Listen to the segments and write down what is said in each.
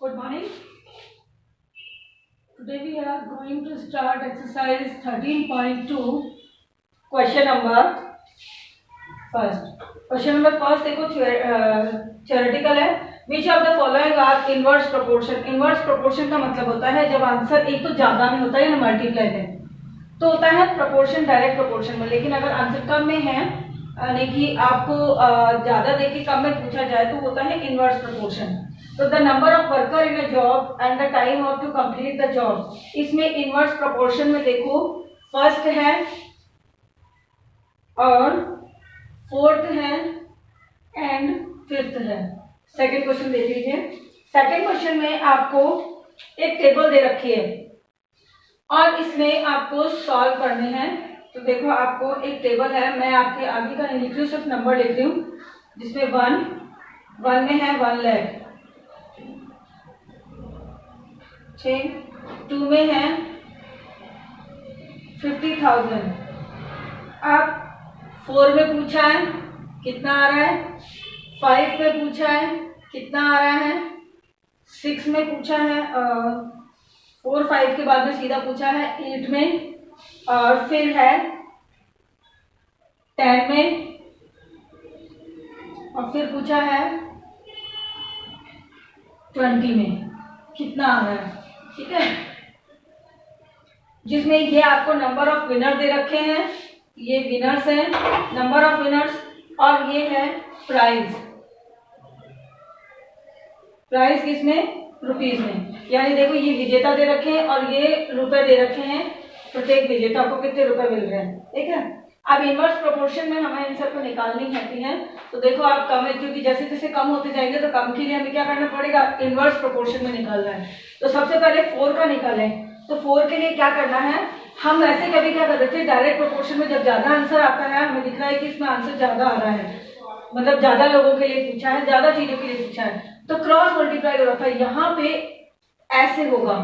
Good morning. Today we are going to start exercise 13.2. Question number first. Question number first देखो theoretical है. Which of the following are inverse proportion? Inverse proportion का मतलब होता है जब answer एक तो ज्यादा में होता है या मल्टीप्लाई में, तो होता है प्रोपोर्शन डायरेक्ट प्रोपोर्शन में. लेकिन अगर आंसर कम में है यानी कि आपको ज्यादा देके कम में पूछा जाए तो होता है इनवर्स प्रोपोर्शन. तो the number of worker in a job and the time of to complete the job, इसमें इनवर्स प्रोपोर्शन में देखो फर्स्ट है और फोर्थ है एंड फिफ्थ है. सेकंड क्वेश्चन देख लीजिए. सेकंड क्वेश्चन में आपको एक टेबल दे रखी है और इसमें आपको सॉल्व करने हैं. तो देखो आपको एक टेबल है, मैं आपके आगे का नहीं लिख रही हूँ, सिर्फ नंबर लिख रही हूँ. जिसमें वन में है 1 लाख, 2 में है 50,000. अब 4 में पूछा है कितना आ रहा है, 5 में पूछा है कितना आ रहा है, 6 में पूछा है, 4 5 के बाद में सीधा पूछा है 8 में, और फिर है 10 में, और फिर पूछा है 20 में कितना आ रहा है. ठीक है, जिसमें ये आपको नंबर ऑफ विनर दे रखे हैं, ये विनर्स हैं, नंबर ऑफ विनर्स, और ये है प्राइज. प्राइज किसमें, रुपीज में. यानी देखो ये विजेता दे रखे हैं और ये रुपए दे रखे हैं. प्रत्येक विजेता को कितने रुपए मिल रहे हैं. ठीक है, अब इनवर्स प्रोपोर्शन में हमें इन सबको निकालनी होती है. तो देखो आप कम है, क्योंकि जैसे जैसे कम होते जाएंगे तो कम के लिए हमें क्या करना पड़ेगा, इनवर्स प्रोपोर्शन में निकालना है. तो सबसे पहले 4 का निकालें. तो 4 के लिए क्या करना है, हम वैसे कभी क्या करते थे, डायरेक्ट प्रोपोर्शन में जब ज्यादा आंसर आता है, हमें दिख रहा है कि इसमें आंसर ज्यादा आ रहा है, मतलब ज्यादा लोगों के लिए पूछा है, ज्यादा चीजों के लिए पूछा है, तो क्रॉस मल्टीप्लाई हो रहा था. यहाँ पे ऐसे होगा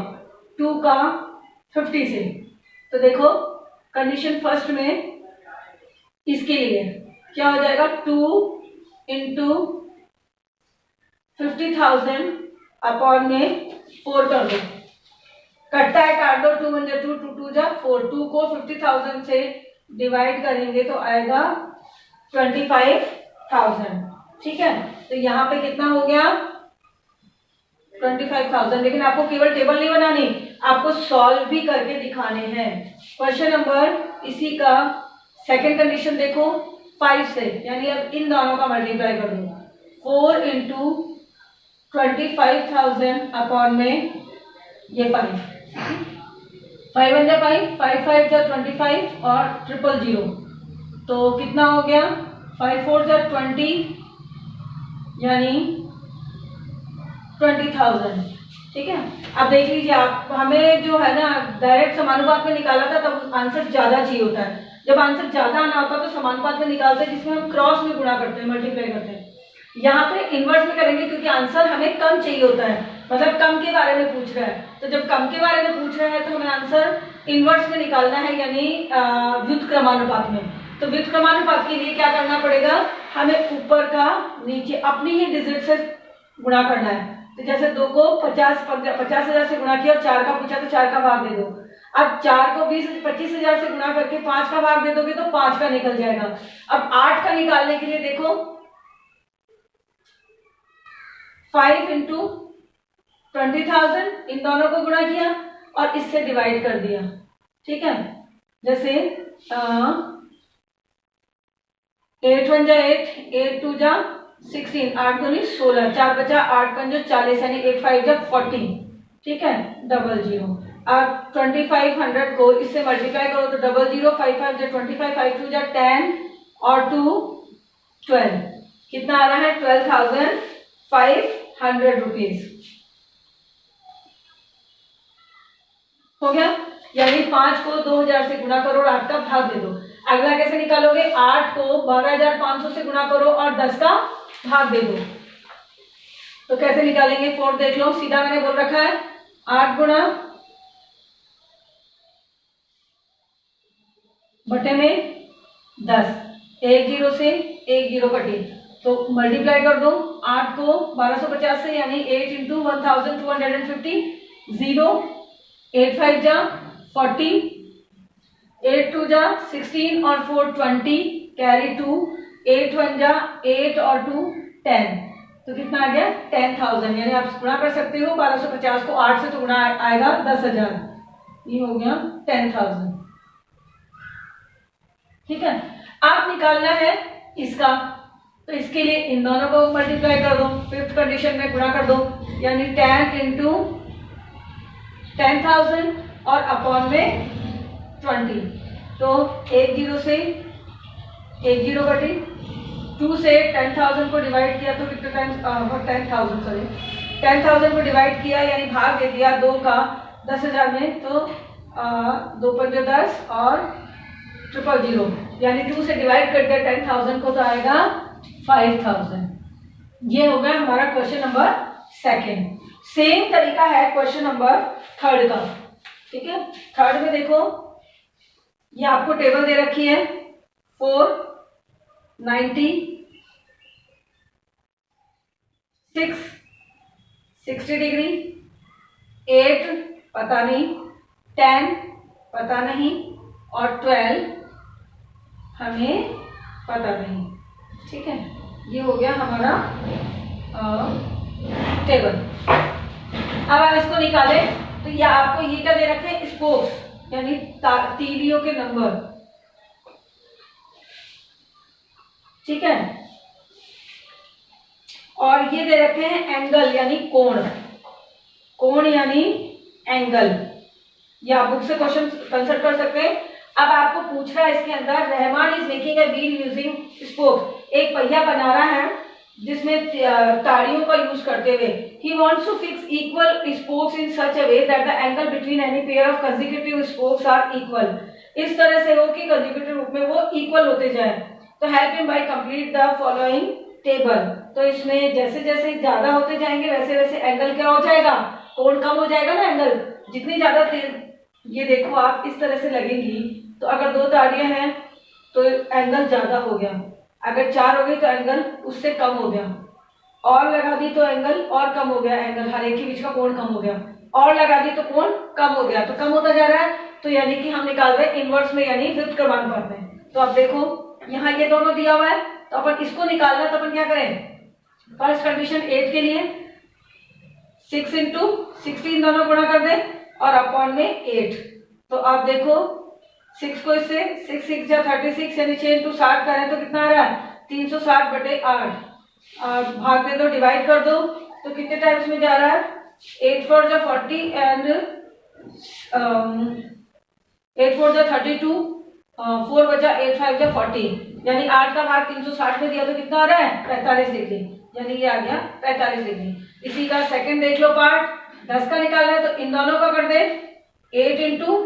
2 का 50 से. तो देखो कंडीशन फर्स्ट में इसके लिए क्या हो जाएगा, 2 इंटू 50,000 अपॉन में 4 कर दो. कटता है काट दो, 2 1 2 2 2 जा 4. 2 को 50,000 से डिवाइड करेंगे तो आएगा 25,000. ठीक है, तो यहाँ पे कितना हो गया 25,000. लेकिन आपको केवल टेबल नहीं बनानी, आपको सॉल्व भी करके दिखाने हैं. क्वेश्चन नंबर इसी का सेकंड कंडीशन देखो 5 से, यानी अब इन दोनों का मल्टीप्लाई कर दो. 4 इंटू 25,000 अपॉन में ये 5, 5 1 जा 5, 5 5 जा 25 और 000. तो कितना हो गया 5 4 जा 20, यानी 20,000. ठीक है, अब देख लीजिए आप, हमें जो है ना डायरेक्ट समानुपात में निकाला था तब आंसर ज्यादा चाहिए होता है. जब आंसर ज्यादा आना होता है तो समानुपात में निकालते हैं, जिसमें हम क्रॉस में गुणा करते हैं, मल्टीप्लाई करते हैं. यहाँ पे इनवर्स में करेंगे क्योंकि आंसर हमें कम चाहिए होता है, मतलब कम के बारे में पूछ रहा है. तो जब कम के बारे में पूछ रहा है तो हमें आंसर इनवर्स में निकालना है, यानी व्युत्क्रमानुपात में. तो व्युत्क्रमानुपात के लिए क्या करना पड़ेगा, हमें ऊपर का नीचे अपनी ही डिजिट से गुणा करना है. तो जैसे 2 को 50,000 से गुणा किया और 4 का पूछा तो 4 का भाग दे दो. अब 4 को 25,000 से गुणा करके 5 का भाग दे दोगे तो 5 का निकल जाएगा. अब 8 का निकालने के लिए देखो 5 इंटू 20,000, इन दोनों को गुणा किया और इससे डिवाइड कर दिया. ठीक है, जैसे 8 1 जा 8, 8 2 जा 16, 8 2 16, 4 बचा 8 5 40, यानी 8 5 जा 40. ठीक है, 00. अब 2500 को इससे मल्टीप्लाई करो तो 00, 5 5 जा 25, 5 2 जा 10 और 2 12. कितना आ रहा है 12,500 रुपीज. हो गया, यानी 5 को 2,000 से गुणा करो और 8 का भाग दे दो. अगला कैसे निकालोगे, 8 को 12,500 से गुणा करो और 10 का भाग दे दो. तो कैसे निकालेंगे, 4 देख लो, सीधा मैंने बोल रखा है 8 गुणा बटे में 10, 1 0 से 1 0 कटी, तो मल्टीप्लाई कर दो 8 को 1250 से, यानी 8 इंटू 1250, 0, 8 5 जा 40, 8 2 जा 16 और 4 20, कैरी 2, 8 1 जा 8 और 2 10, तो कितना आ गया 10,000। यानी आप गुणा कर सकते हो 1250 को 8 से, तो गुणा आएगा 10,000, ये हो गया 10,000। ठीक है, आप निकालना है इसका, तो इसके लिए इन दोनों को मल्टीप्लाई कर दो, फिफ्थ कंडीशन में गुणा कर दो, यानी 10 इंटू 10,000 और अपॉन में 20, तो 1 0 से 1 0 कटी, 2 से 10,000 को डिवाइड किया तो कितने टाइम्स 10,000 को डिवाइड किया, यानी भाग दे दिया 2 का 10,000 में, तो 2 पंजे 10 और 000, यानी 2 से डिवाइड कर दिया 10,000 को, तो आएगा 5,000। ये हो गया हमारा क्वेश्चन नंबर सेकंड। सेम तरीका है क्वेश्चन नंबर थर्ड का। ठीक है, थर्ड में देखो, ये आपको टेबल दे रखी है 4 90 6 60 डिग्री, 8 पता नहीं, 10 पता नहीं और 12 हमें पता नहीं। ठीक है, ये हो गया हमारा टेबल। अब हम इसको निकालें, तो ये आपको ये क्या दे रखे हैं, स्पोक्स, यानी तीलियों के नंबर। ठीक है, और ये दे रखे हैं एंगल, यानी कोण, कोण यानी एंगल। ये आप बुक से क्वेश्चन कंसल्ट कर सकते हैं। अब आपको पूछ रहा है इसके अंदर, Rahman is making a wheel using spokes, एक पहिया बना रहा है जिसमें ताड़ियों का यूज करते हुए। He wants to fix equal spokes in such a way that the angle between any pair of consecutive spokes are equal, इस तरह से हो कि कंसेक्यूटिव रूप में वो इक्वल होते जाए। तो help him by complete the following table, तो इसमें जैसे जैसे ज्यादा होते जाएंगे वैसे वैसे एंगल क्या हो जाएगा, कोण कम हो जाएगा ना, एंगल जितनी ज्यादा, ये देखो आप इस तरह से लगेंगी, तो अगर 2 ताड़ियां हैं तो एंगल ज्यादा हो गया, अगर 4 हो गई तो एंगल उससे कम हो गया, और लगा दी तो एंगल और कम हो गया, एंगल हर एक के बीच का कोण कम हो गया, और लगा दी तो कोण कम हो गया, तो कम होता जा रहा है। तो यानी कि हम निकाल रहे हैं इनवर्स में, यानी फिफ्थ क्रमांक में। तो अब देखो यहाँ ये दोनों दिया हुआ है, तो अपन इसको निकालना, तो अपन क्या करें, फर्स्ट कंडीशन 8 के लिए 6 इंटू 16 दोनों गुणा कर दे और अपॉन में 8। तो आप देखो 6 को इससे 6 6 जा 36, यानी 6 इंटू 60 करें तो कितना आ रहा है 360/8, भाग दे दो, डिवाइड कर दो, तो कितने टाइम्स में जा रहा है 8 4 जा 40 एंड 8 4 जा 32, 4 बचा 8 5 जा 40, यानी 8 का भाग 360 में दिया तो कितना आ रहा है 45 डिग्री, यानी ये आ गया 45 डिग्री। इसी का सेकंड देख लो पार्ट, 10 का निकालना है, तो इन दोनों का कर दे 8 इंटू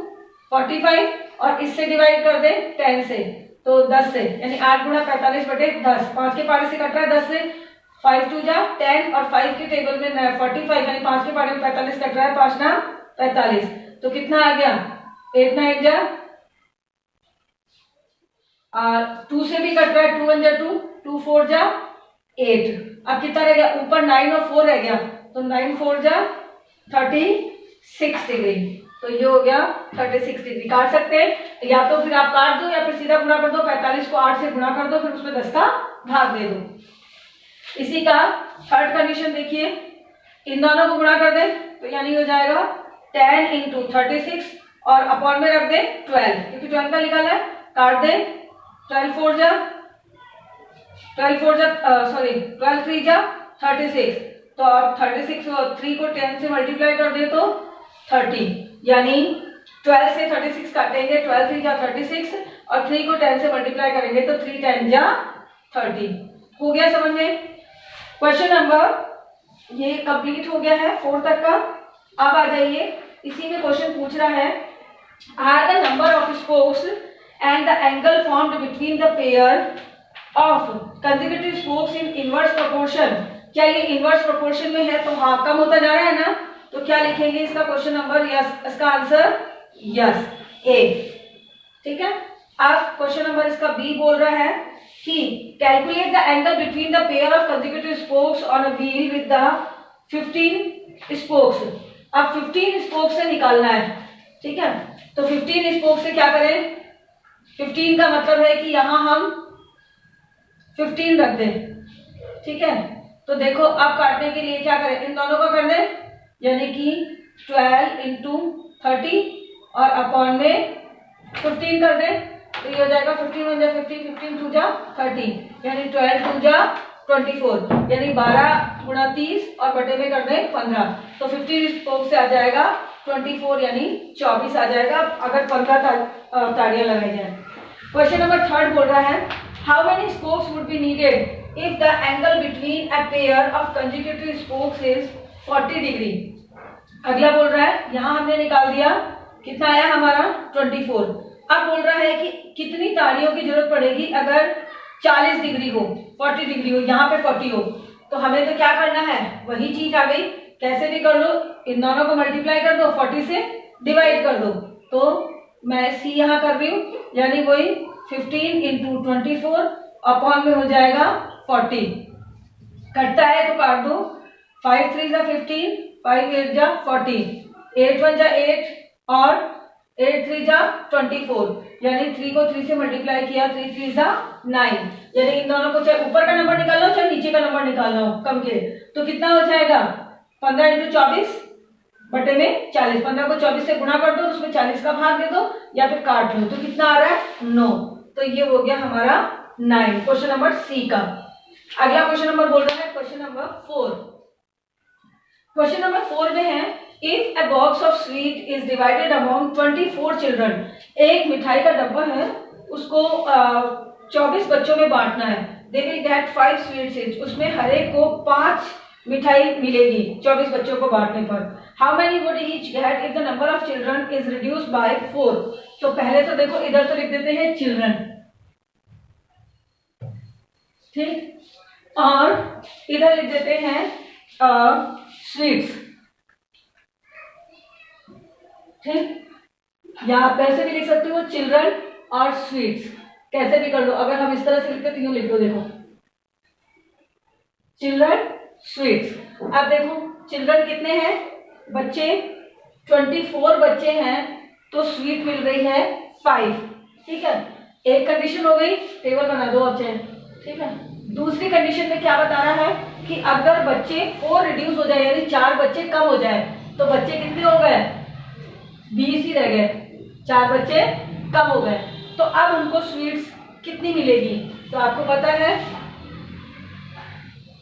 45 और इससे डिवाइड कर दे 10 से, तो 10 से, यानी 8 गुणा 45/10, 5 के पारे से कट रहा है 10 से, 5 2 जा 10 और 5 के टेबल में 45, यानी 5 के पारे में 45 कट रहा है, 5 ना 45, तो कितना आ गया 8 9 जा 2 से भी कट रहा है, 2 1 जा 2, 2 4 जा 8, अब कितना रह गया ऊपर 9 और 4 रह गया, तो 9 4 जा 36 डिग्री, तो ये हो गया 36 डिग्री। काट सकते हैं, या तो फिर आप काट दो या फिर सीधा गुणा कर दो, 45 को 8 से गुणा कर दो, फिर उसमें 10 का भाग दे दो। इसी का थर्ड कंडीशन देखिए, इन दोनों को गुणा कर दे, तो यानी हो जाएगा 10 इंटू 36 और अपॉन में रख दे 12, क्योंकि 12 का निकाला है, काट दे 12 4 जा 12 3 जा 36, तो अब 36 और 3 को 10 से मल्टीप्लाई कर दे तो 30, यानी 12 से 36 काटेंगे, 12 3 जा 36 और 3 को 10 से मल्टीप्लाई करेंगे तो 3 10 जा 30। हो गया समझ में? क्वेश्चन नंबर ये कंप्लीट हो गया है 4 तक का। अब आ जाइए, इसी में क्वेश्चन पूछ रहा है, are the number of spokes and the angle formed between the pair of consecutive spokes in inverse proportion. क्या ये इनवर्स प्रोपोर्शन में है? तो हाँ, कम होता जा रहा है ना, तो क्या लिखेंगे इसका क्वेश्चन नंबर? यस, इसका आंसर यस, ए। ठीक है। अब क्वेश्चन नंबर इसका बी बोल रहा है, कि calculate the angle between the pair of consecutive spokes on a wheel with the 15 spokes. अब 15 स्पोक्स से निकालना है, ठीक है। तो 15 स्पोक्स से क्या करें, 15 का मतलब है कि यहां हम 15 रख दें, ठीक है। तो देखो अब काटने के लिए क्या करें, इन दोनों का कर दें, यानी कि 12 इंटू 30 और अपॉन में 15 कर दें, तो ये हो जाएगा 15 1 जा 15, 15 2 जा 30, यानी 12 2 जा 24, यानी 12 गुणा 30 और बटे में कर दें 15, तो 15 स्पोक से आ जाएगा 24, यानी 24 आ जाएगा अगर 15 ताड़ियां लगाई जाए। क्वेश्चन नंबर 3 बोल रहा है, how many spokes would be needed if the angle between a pair of consecutive spokes is 40 degree. अगला बोल रहा है, यहां हमने निकाल दिया, कितना आया हमारा 24। अब बोल रहा है कि कितनी ताड़ियों की जरूरत पड़ेगी अगर 40 डिग्री हो, 40 डिग्री हो, यहाँ पे 40 हो, तो हमें तो क्या करना है, वही चीज आ गई, कैसे भी कर लो, इन दोनों को मल्टीप्लाई कर दो, 40 से डिवाइड कर दो, तो मैं सी यहाँ कर रही हूँ, यानी वही 15 इंटू 24 अपॉन में हो जाएगा 40, कटता है तो काट दो, 5 3 जा 15, 5 8 जा 40, 8 1 जा 8 और 8 3 जा 24, यानी 3 को 3 से मल्टीप्लाई किया, 3 3 जा 9, यानी इन दोनों को चाहे ऊपर का नंबर निकालना हो चाहे नीचे का नंबर निकालना हो कम के, तो कितना हो जाएगा 15 इंटू 24 बटे में 40, 15 को 24 से गुणा कर दो, उसमें 40 का भाग दे दो या फिर काट लो, तो कितना आ रहा है 9, तो ये हो गया हमारा 9, क्वेश्चन नंबर सी का। अगला क्वेश्चन नंबर बोल रहा है क्वेश्चन नंबर 4। क्वेश्चन नंबर 4 में है, if a box of sweet is divided among 24 children, एक मिठाई का डब्बा है, उसको 24 बच्चों में बांटना है, they will get 5 sweets each, उसमें हर एक को 5 मिठाई मिलेगी 24 बच्चों को बांटने पर। How many would each get if the number of children is reduced by 4। तो पहले तो देखो इधर तो लिख देते हैं चिल्ड्रन, ठीक, और इधर लिख देते हैं स्वीट्स, ठीक, या आप कैसे भी लिख सकते हो चिल्ड्रन और स्वीट्स, कैसे भी कर लो, अगर हम इस तरह से लिखते तो यूं लिख दो, देखो चिल्ड्रन स्वीट्स। अब देखो चिल्ड्रन कितने हैं बच्चे, 24 बच्चे हैं, तो स्वीट मिल रही है 5, ठीक है, एक कंडीशन हो गई, टेबल बना दो अब चाहे, ठीक है। दूसरी कंडीशन में क्या बता रहा है कि अगर बच्चे 4 रिड्यूस हो जाए, यानी 4 बच्चे कम हो जाए, तो बच्चे कितने हो गए 20 ही रह गए, 4 बच्चे कम हो गए, तो अब उनको स्वीट्स कितनी मिलेगी, तो आपको पता है,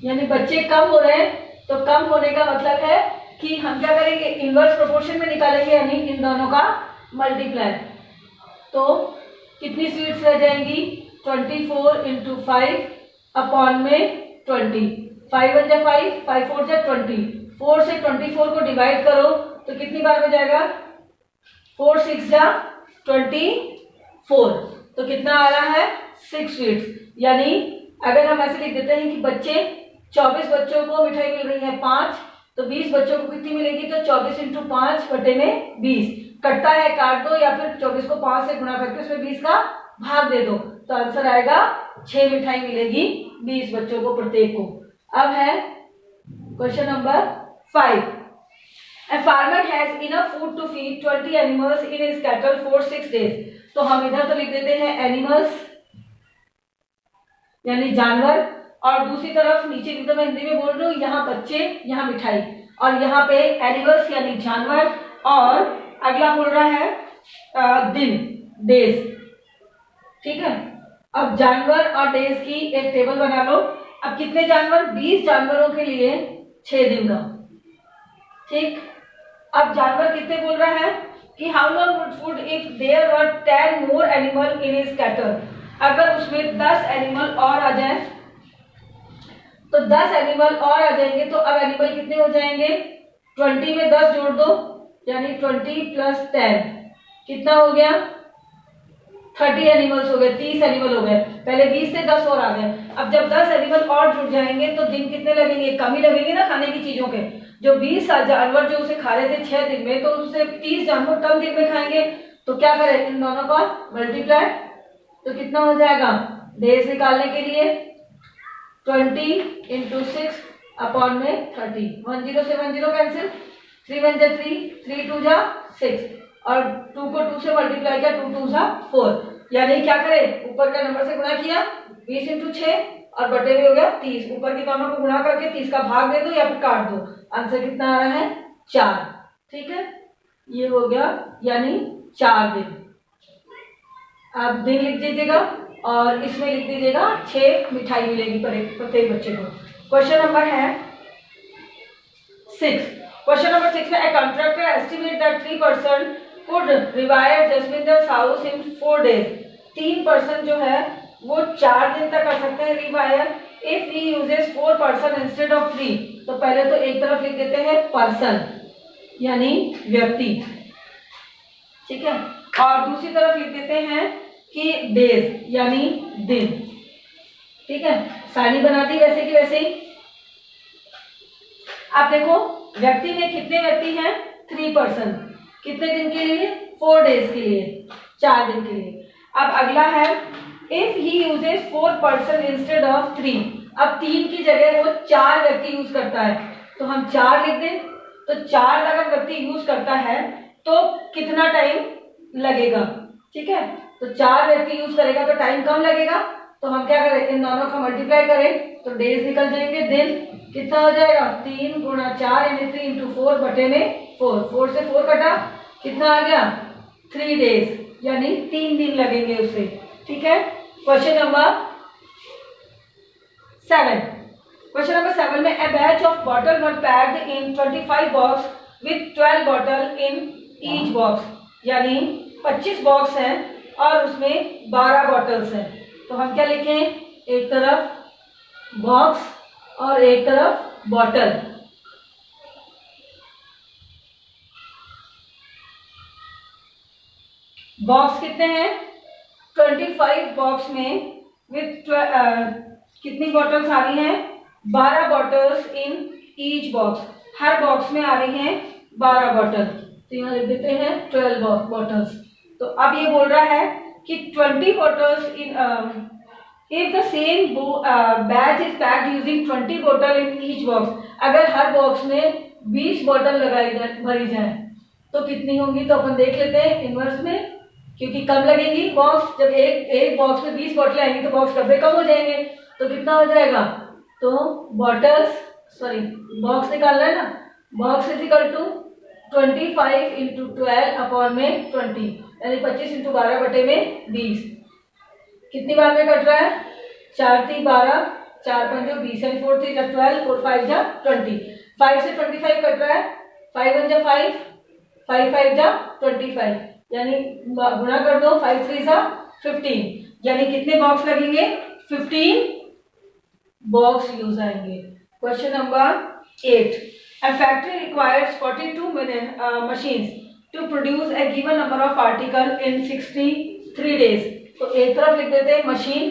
यानी बच्चे कम हो रहे हैं, तो कम होने का मतलब है कि हम क्या करेंगे, इनवर्स प्रोपोर्शन में निकालेंगे, यानी इन दोनों का मल्टीप्लाई, तो कितनी स्वीट्स रह जाएंगी 24 इंटू 5 अपॉन में 20, 5 1 जा 5, 5 4 जा 20, 4 से 24 को डिवाइड करो तो कितनी बार हो जाएगा, 4 6 जा 24, तो कितना आ रहा है 6 स्वीट्स। यानी अगर हम ऐसे लिख देते हैं कि बच्चे 24 बच्चों को मिठाई मिल रही है 5, तो 20 बच्चों को कितनी मिलेगी, तो 24 इंटू 5 बटे में 20, कटता है काट दो, या फिर 24 को 5 से गुणा करके उसमें 20 का भाग दे दो, तो आंसर आएगा 6 मिठाई मिलेगी 20 बच्चों को प्रत्येक को। अब है question number 5। A farmer has enough food to feed 20 animals in his cattle for 6 days। तो हम इधर तो लिख देते हैं एनिमल्स यानी जानवर, और दूसरी तरफ नीचे भी तो मैं हिंदी में बोल रही हूँ, यहाँ बच्चे यहाँ मिठाई, और यहाँ पे एनिमल्स यानी जानवर, और अगला बोल रहा है दिन डेज, ठीक है। अब जानवर और डेज की एक टेबल बना लो। अब कितने जानवर, 20 जानवरों के लिए 6 दिन का, ठीक। अब जानवर कितने बोल रहा है कि how long would food if there were 10 more animal in his cattle. अगर उसमें 10 एनिमल और आ जाए, तो 10 एनिमल और आ जाएंगे, तो अब एनिमल कितने हो जाएंगे, 20 में 10 जोड़ दो, यानी 20 प्लस 10 कितना हो गया, 30 एनिमल्स हो गए, 30 एनिमल हो गए। पहले 20 से 10 और आ गए। अब जब 10 एनिमल और जुड़ जाएंगे तो दिन कितने लगेंगे, कम ही लगेंगे ना खाने की चीजों के। जो 20 जानवर जो उसे खा रहे थे 6 दिन में, तो उससे 30 जानवर कम दिन में खाएंगे, तो क्या करें, इन दोनों का मल्टीप्लाई, तो कितना हो जाएगा डेज निकालने के लिए 20 इंटू 6 अपॉन में 30, 10 से 10 कैंसिल, 3 1 जा 3, 3 2 जा 6 और 2 को 2 से मल्टीप्लाई किया, 2 2 जा 4, यानी क्या करें ऊपर का नंबर से गुणा किया 20 इंटू 6 और बटे में हो गया 30, ऊपर के दोनों को गुणा करके 30 का भाग दे दो या फिर काट दो, आंसर कितना आ रहा है 4। ठीक है, ये हो गया यानी 4 दिन। आप दिन लिख दीजिएगा और इसमें लिख दीजिएगा 6 मिठाई मिलेगी प्रत्येक बच्चे को। क्वेश्चन नंबर है 6। क्वेश्चन नंबर 6 में a contractor estimate that 3% could rewire Jaswinder house in 4 days। 3% जो है वो 4 दिन तक कर सकते हैं rewire if he uses 4% instead of 3। तो पहले तो एक तरफ लिख देते हैं पर्सन यानी व्यक्ति, ठीक है, और दूसरी तरफ लिख देते हैं कि डेज यानी दिन। ठीक है, सारणी बना दी वैसे की वैसे ही। आप देखो व्यक्ति में कितने व्यक्ति हैं 3%, कितने दिन के लिए 4 days के लिए, 4 दिन के लिए। अब अगला है if he uses 4% instead of 3। अब 3 की जगह वो 4 व्यक्ति यूज करता है तो हम 4 लिख दें। तो 4 अगर व्यक्ति यूज करता है तो कितना टाइम लगेगा, ठीक है, तो 4 व्यक्ति यूज करेगा तो टाइम कम लगेगा। तो हम क्या करें इन दोनों का मल्टीप्लाई करें तो डेज निकल जाएंगे, दिन कितना हो जाएगा 3 गुणा 4 यानी 3 इंटू 4 बटे में 4, 4 से 4 कटा कितना आ गया 3 days यानी 3 दिन लगेंगे उससे। ठीक है, क्वेश्चन नंबर 7। क्वेश्चन नंबर 7 में a batch of bottle were packed in 25 box with 12 bottle in each box, यानी 25 बॉक्स हैं और उसमें 12 बॉटल्स हैं। तो हम क्या लिखें, एक तरफ बॉक्स और एक तरफ बॉटल। बॉक्स कितने हैं 25 बॉक्स में विथ कितनी बॉटल्स आ रही हैं 12 bottles in each box, her box में आ रही हैं 12 बॉटल। तो यहाँ लिख देते हैं 12 बॉटल्स। तो अब ये बोल रहा है कि 20 bottles in if the same batch is packed using 20 bottle in each box. अगर हर बॉक्स में 20 बॉटल लगाई जाए भरी जाए तो कितनी होंगी, तो अपन देख लेते हैं इनवर्स में, क्योंकि कम लगेगी बॉक्स। जब एक बॉक्स में 20 बॉटल आएंगी तो बॉक्स डब्बे कम हो जाएंगे, तो कितना हो जाएगा, तो बॉक्स निकालना है ना, box is equal to 25 into 12 upon में 20 यानी 25 इंटू 12 बटे में 20। कितनी बार में कट रहा है 4 3 12, 4 5 20 यानी 4 3 12, 4 5 जा 20, 5 से 25 कट रहा है, 5 1 जा 5, 5 5 जा 25 यानी गुणा कर दो, 5 3 जा 15 यानी कितने बॉक्स लगेंगे 15 बॉक्स यूज आएंगे। Question number 8। A factory requires 42 machines to produce a given number of article in 63 days। तो एक तरफ लिख देते हैं मशीन,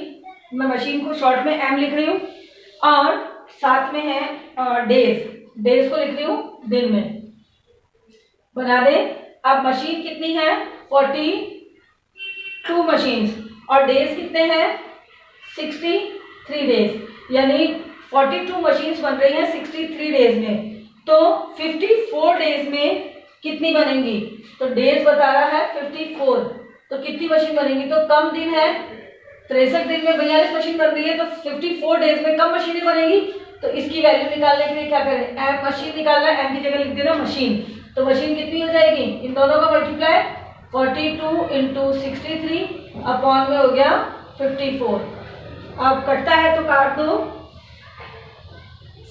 मैं मशीन को शॉर्ट में एम लिख रही हूँ और साथ में है डेज को लिख रही हूँ दिन में, बना दे। अब मशीन कितनी है 42 मशीन्स और डेज कितने हैं 63 डेज, यानी 42 मशीन्स बन रही हैं 63 डेज में। तो 54 डेज में कितनी बनेंगी, तो डेज बता रहा है 54, तो कितनी मशीन बनेंगी, तो कम दिन है 63 दिन में 42 मशीन बन रही है तो 54 डेज में कम मशीनें बनेगी। तो इसकी वैल्यू निकालने के लिए क्या करें, एम मशीन निकालना है, एम की जगह लिख देना मशीन। तो मशीन कितनी हो जाएगी, इन दोनों का मल्टीप्लाई 42 इंटू 63 अपॉन में हो गया 54। अब कटता है तो काट दो,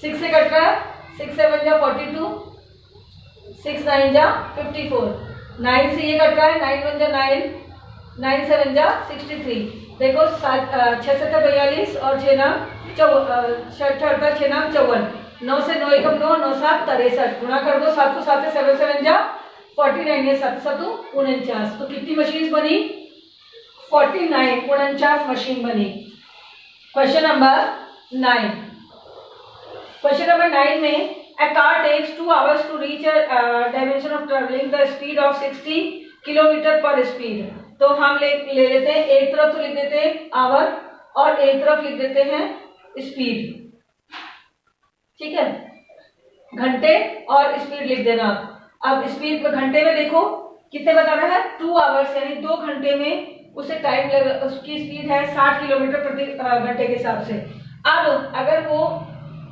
6 से कट रहा है, 6 7 जा 42, 6 9 जा 54, 9 से ये कट रहा है, 9 1 जा 9, 9 7 जा 63। देखो 6 7 42 और 6 9 54, 6 9 54, 9 से 9 एकम 9, 9 7 63, गुणा कर दो 7 को 7 से 7 7 जा 49 है, 7 7 49। तो कितनी मशीन बनी 49 49 मशीन बनी। Question number 9। क्वेश्चन नंबर 9 में a car takes 2 hours to reach a dimension of traveling the speed of 60 kilometre पर स्पीड। तो हम ले लेते हैं, एक तरफ तो लिख देते हैं आवर और एक तरफ लिख देते हैं स्पीड, ठीक है, घंटे और स्पीड लिख देना। अब स्पीड में घंटे में देखो कितने बता रहा है, 2 आवर्स, यानी 2 घंटे में उसे टाइम लगा, उसकी स्पीड है 60 किलोमीटर प्रति घंटे के हिसाब से। अब अगर वो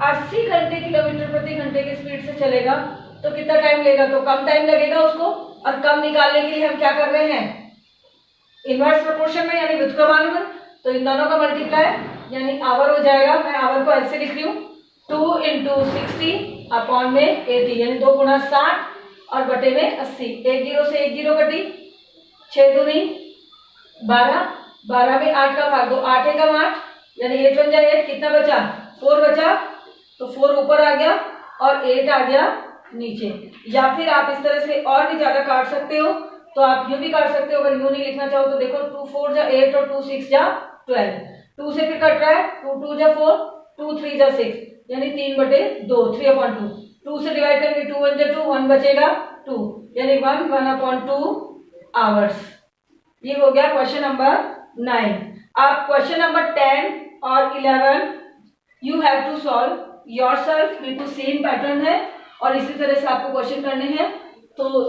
80 किलोमीटर प्रति घंटे की स्पीड से चलेगा तो कितना टाइम लेगा, तो कम टाइम लगेगा उसको। और कम निकालने के लिए हम क्या कर रहे हैं, इनवर्स प्रोपोर्शन में यानी व्युत्क्रमानुगण, तो इन दोनों का मल्टीप्लाई यानी आवर हो जाएगा। मैं आवर को ऐसे लिख रही हूँ, 2 × 60 अपॉन में 80, यानी 2 × 60 और बटे में 80। एक जीरो से एक जीरो कटी, 6 दूनी 12, 12 में 8 का भाग दो, 8 एकम 8, यानी 8 × 8, कितना बचा, 4 बचा, तो 4 ऊपर आ गया और 8 आ गया नीचे। या फिर आप इस तरह से और भी ज्यादा काट सकते हो, तो आप यूं भी काट सकते हो। अगर यूं नहीं लिखना चाहो तो देखो 2 4 जा 8 और 2 6 जा 12, 2 से फिर कट रहा है, 2 2 जा 4, 2 3 जा 6, यानी 3/2, 3/2। 2 से डिवाइड करेंगे, 2 1 जा 2, 1 बचेगा 2, यानी 1 1/2 आवर्स। ये हो गया क्वेश्चन नंबर 9। अब क्वेश्चन नंबर 10 और 11 you have to solve yourself, बिल्कुल सेम पैटर्न है और इसी तरह से आपको क्वेश्चन करने हैं। तो